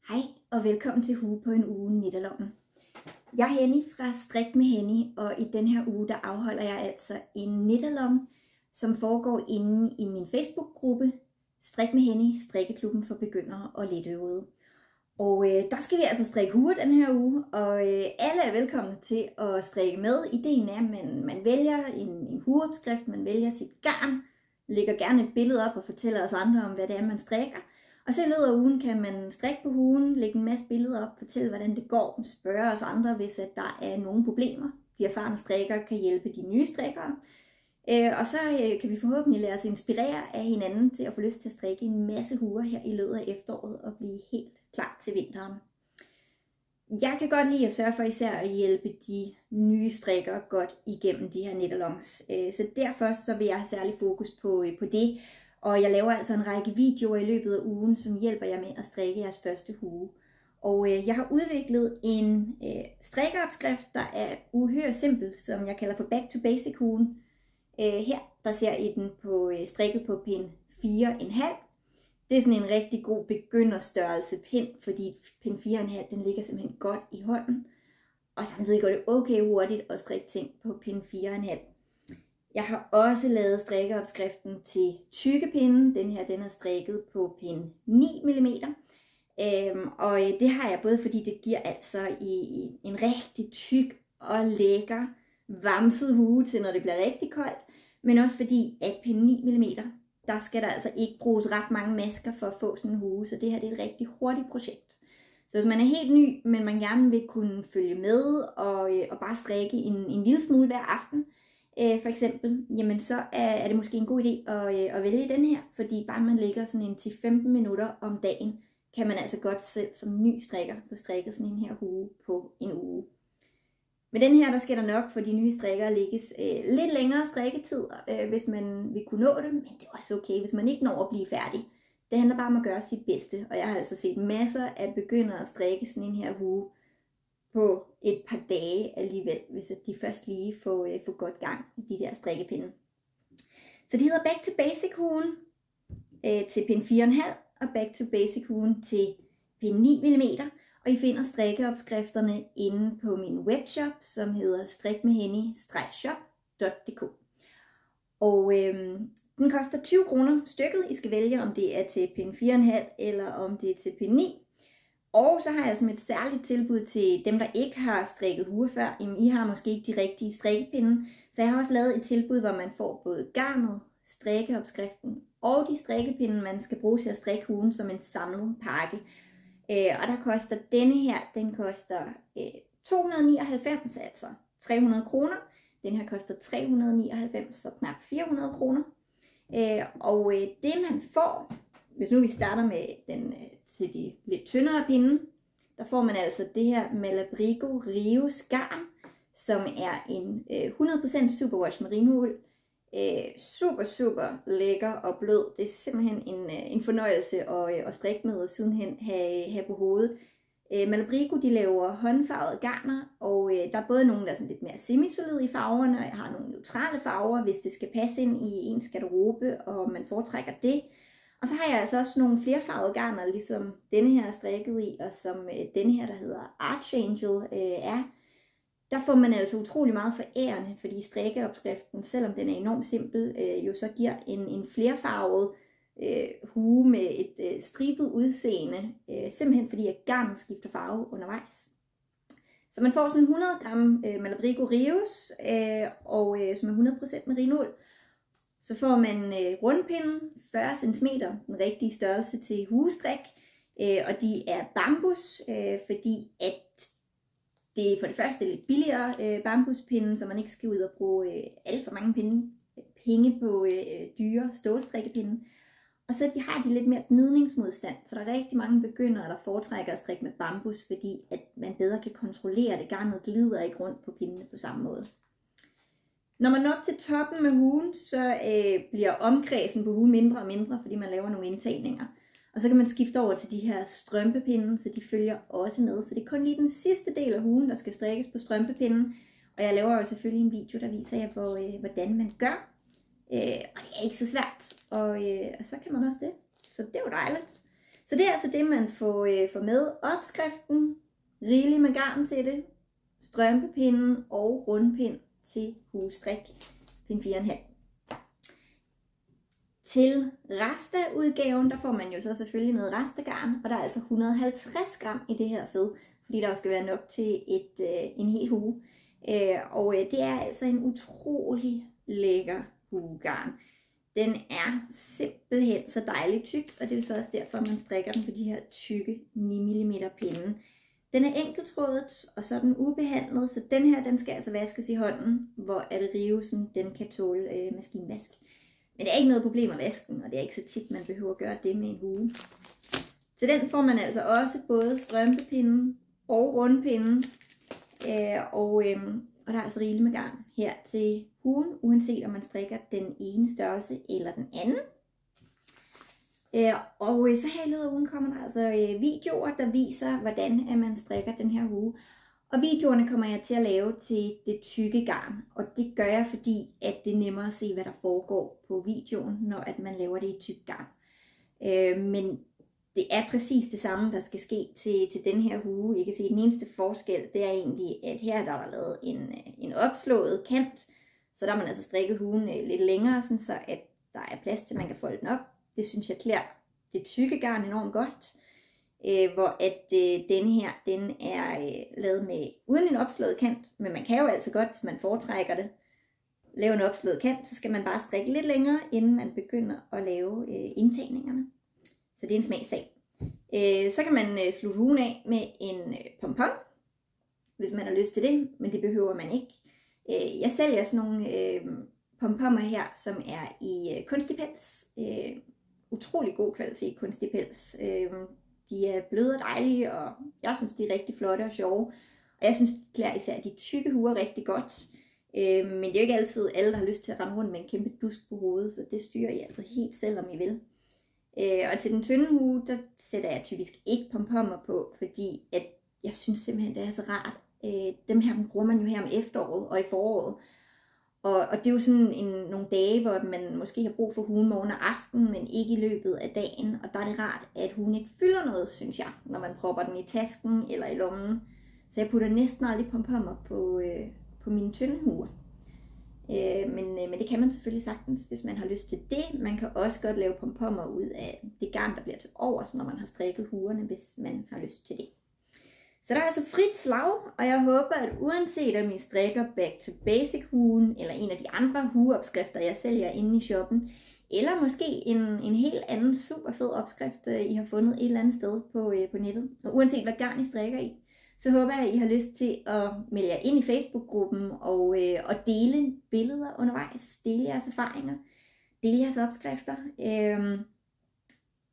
Hej og velkommen til Hue på en uge Nitterlommen. Jeg er Henny fra Strik med Henny, og i den her uge der afholder jeg altså en nitterlomme, som foregår inde i min Facebook-gruppe Strik med Henny, strikkeklubben for begyndere og letøvede. Og der skal vi altså strikke huer den her uge, og alle er velkomne til at strikke med. Ideen er, at man vælger en hueopskrift, man vælger sit garn, lægger gerne et billede op og fortæller os andre om, hvad det er, man strikker. Og så i løbet af ugen kan man strikke på huen, lægge en masse billeder op, fortælle hvordan det går, spørge os andre, hvis at der er nogle problemer. De erfarne strikkere kan hjælpe de nye strikkere. Og så kan vi forhåbentlig lade os inspirere af hinanden til at få lyst til at strikke en masse huer her i løbet af efteråret og blive helt klar til vinteren. Jeg kan godt lide at sørge for især at hjælpe de nye strikkere godt igennem de her nitterlongs. Så derfor så vil jeg have særlig fokus på det. Og jeg laver altså en række videoer i løbet af ugen, som hjælper jer med at strikke jeres første hue. Og jeg har udviklet en strikkeopskrift, der er uhyre simpel, som jeg kalder for Back to Basic huen. Her der ser I den på strikket på pind 4,5. Det er sådan en rigtig god begynderstørrelse pind, fordi pind 4,5 den ligger simpelthen godt i hånden. Og samtidig går det okay hurtigt at strikke ting på pind 4,5. Jeg har også lavet strikkeopskriften til tykkepinden. Den her den er strikket på pind 9 mm. Og det har jeg både fordi det giver altså i en rigtig tyk og lækker vamset hue til når det bliver rigtig koldt. Men også fordi at pind 9 mm, der skal der altså ikke bruges ret mange masker for at få sådan en hue. Så det her det er et rigtig hurtigt projekt. Så hvis man er helt ny, men man gerne vil kunne følge med og bare strikke en lille smule hver aften, for eksempel, jamen så er det måske en god idé at vælge den her, fordi bare man lægger sådan en 10-15 minutter om dagen, kan man altså godt selv som ny strikker få strikket sådan en her hue på en uge. Med den her, der skal der nok for de nye strikkere lægges lidt længere strikketid, hvis man vil kunne nå det, men det er også okay, hvis man ikke når at blive færdig. Det handler bare om at gøre sit bedste, og jeg har altså set masser af begyndere at strikke sådan en her hue på et par dage alligevel, hvis de først lige får godt gang i de der strikkepinde. Så det hedder Back to Basic huen til pind 4,5 og Back to Basic huen til pind 9 mm. Og I finder strikkeopskrifterne inde på min webshop, som hedder strikmedhenny-shop.dk. Og den koster 20 kroner stykket. I skal vælge, om det er til pind 4,5 eller om det er til pind 9. Og så har jeg som et særligt tilbud til dem, der ikke har strikket huer før. Jamen, I har måske ikke de rigtige strikkepinde. Så jeg har også lavet et tilbud, hvor man får både garnet, strikkeopskriften og de strikkepinde, man skal bruge til at strikke huen som en samlet pakke. Og der koster denne her, den koster 299, altså 300 kroner. Den her koster 399, så knap 400 kroner. Og det man får, hvis nu vi starter med den til de lidt tyndere pinde, der får man altså det her Malabrigo Rios garn, som er en 100% superwash merinould. Super lækker og blød. Det er simpelthen en fornøjelse at strikke med og sidenhen have på hovedet. Malabrigo de laver håndfarvede garner, og der er både nogle der er sådan lidt mere semisolide i farverne, og jeg har nogle neutrale farver, hvis det skal passe ind i ens garderobe, og man foretrækker det. Og så har jeg altså også nogle flerfarvede garner, ligesom denne her er strikket i, og som denne her, der hedder Archangel, er. Der får man altså utrolig meget forærende, fordi strikkeopskriften, selvom den er enormt simpel, jo så giver en flerfarvet hue med et stribet udseende, simpelthen fordi at garnet skifter farve undervejs. Så man får sådan 100 gram Malabrigo Rios, som er 100% merinould. Så får man rundpinden, 40 cm, den rigtige størrelse til huestrik, og de er bambus, fordi at det er for det første lidt billigere bambuspinde, så man ikke skal ud og bruge alt for mange penge på dyre stålstrikkepinde. Og så har de lidt mere gnidningsmodstand, så der er rigtig mange begyndere, der foretrækker at strikke med bambus, fordi at man bedre kan kontrollere det. Garnet glider ikke rundt på pindene på samme måde. Når man når op til toppen med huen, så bliver omkredsen på huen mindre og mindre, fordi man laver nogle indtagninger. Og så kan man skifte over til de her strømpepinde, så de følger også med. Så det er kun lige den sidste del af huen, der skal strikkes på strømpepinden. Og jeg laver jo selvfølgelig en video, der viser jer, hvordan man gør. Og det er ikke så svært. Og så kan man også det. Så det er jo dejligt. Så det er altså det, man får med. Opskriften, rigeligt med garn til det, strømpepinden og rundpind til hugestrik, pind 4,5. Til restaudgaven, der får man jo så selvfølgelig noget restegarn, og der er altså 150 gram i det her fed, fordi der også skal være nok til en hel hue. Og det er altså en utrolig lækker huegarn. Den er simpelthen så dejligt tyk, og det er jo så også derfor, man strikker den på de her tykke 9 mm pinde. Den er enkeltrådet, og så er den ubehandlet, så den her, den skal altså vaskes i hånden, hvor at rivelsen, den kan tåle maskinvask. Men det er ikke noget problem at vaske den, og det er ikke så tit, man behøver at gøre det med en hue. Til den får man altså også både strømpepinden og rundpinden, og der er altså rigeligt med garn her til huen, uanset om man strikker den ene størrelse eller den anden. Og så her i løbet af ugen kommer der altså videoer, der viser, hvordan at man strikker den her hue. Og videoerne kommer jeg til at lave til det tykke garn, og det gør jeg, fordi at det er nemmere at se, hvad der foregår på videoen, når at man laver det i tyk garn. Men det er præcis det samme, der skal ske til den her hue. I kan se, den eneste forskel, det er egentlig, at her der er der lavet en opslået kant, så der har man altså strikket huen lidt længere, sådan så at der er plads til, at man kan folde den op. Det synes jeg klæder det tykke garn enormt godt. Hvor at denne her, den er lavet med uden en opslået kant, men man kan jo altså godt, hvis man foretrækker det, lave en opslået kant, så skal man bare strikke lidt længere, inden man begynder at lave indtagningerne. Så det er en smagsag. Så kan man slutte huen af med en pompon, hvis man har lyst til det, men det behøver man ikke. Jeg sælger sådan nogle pomponer her, som er i kunstig pels. Utrolig god kvalitet kunstig pels. De er bløde og dejlige, og jeg synes, de er rigtig flotte og sjove. Og jeg synes, de klæder især de tykke huer rigtig godt. Men det er jo ikke altid alle, der har lyst til at rende rundt med en kæmpe dusk på hovedet, så det styrer I altså helt selv, om I vil. Og til den tynde hue, der sætter jeg typisk ikke pomponer på, fordi at jeg synes simpelthen, det er så rart. Dem her dem bruger man jo her om efteråret og i foråret. Og det er jo sådan nogle dage, hvor man måske har brug for huen morgen og aften, men ikke i løbet af dagen. Og der er det rart, at huen ikke fylder noget, synes jeg, når man propper den i tasken eller i lommen. Så jeg putter næsten aldrig pomponer på mine tynde huer. Men det kan man selvfølgelig sagtens, hvis man har lyst til det. Man kan også godt lave pomponer ud af det garn, der bliver til overs, når man har strikket huerne, hvis man har lyst til det. Så der er altså frit slag, og jeg håber, at uanset om I strikker Back to Basic huen, eller en af de andre hueopskrifter, jeg sælger inde i shoppen, eller måske en helt anden super fed opskrift, I har fundet et eller andet sted på nettet. Og uanset hvad garn I strikker i, så håber jeg, at I har lyst til at melde jer ind i Facebook-gruppen og dele billeder undervejs, dele jeres erfaringer, dele jeres opskrifter.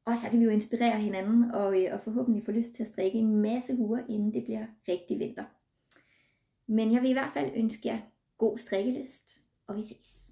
Og så kan vi jo inspirere hinanden og forhåbentlig få lyst til at strikke en masse huer, inden det bliver rigtig vinter. Men jeg vil i hvert fald ønske jer god strikkelyst, og vi ses.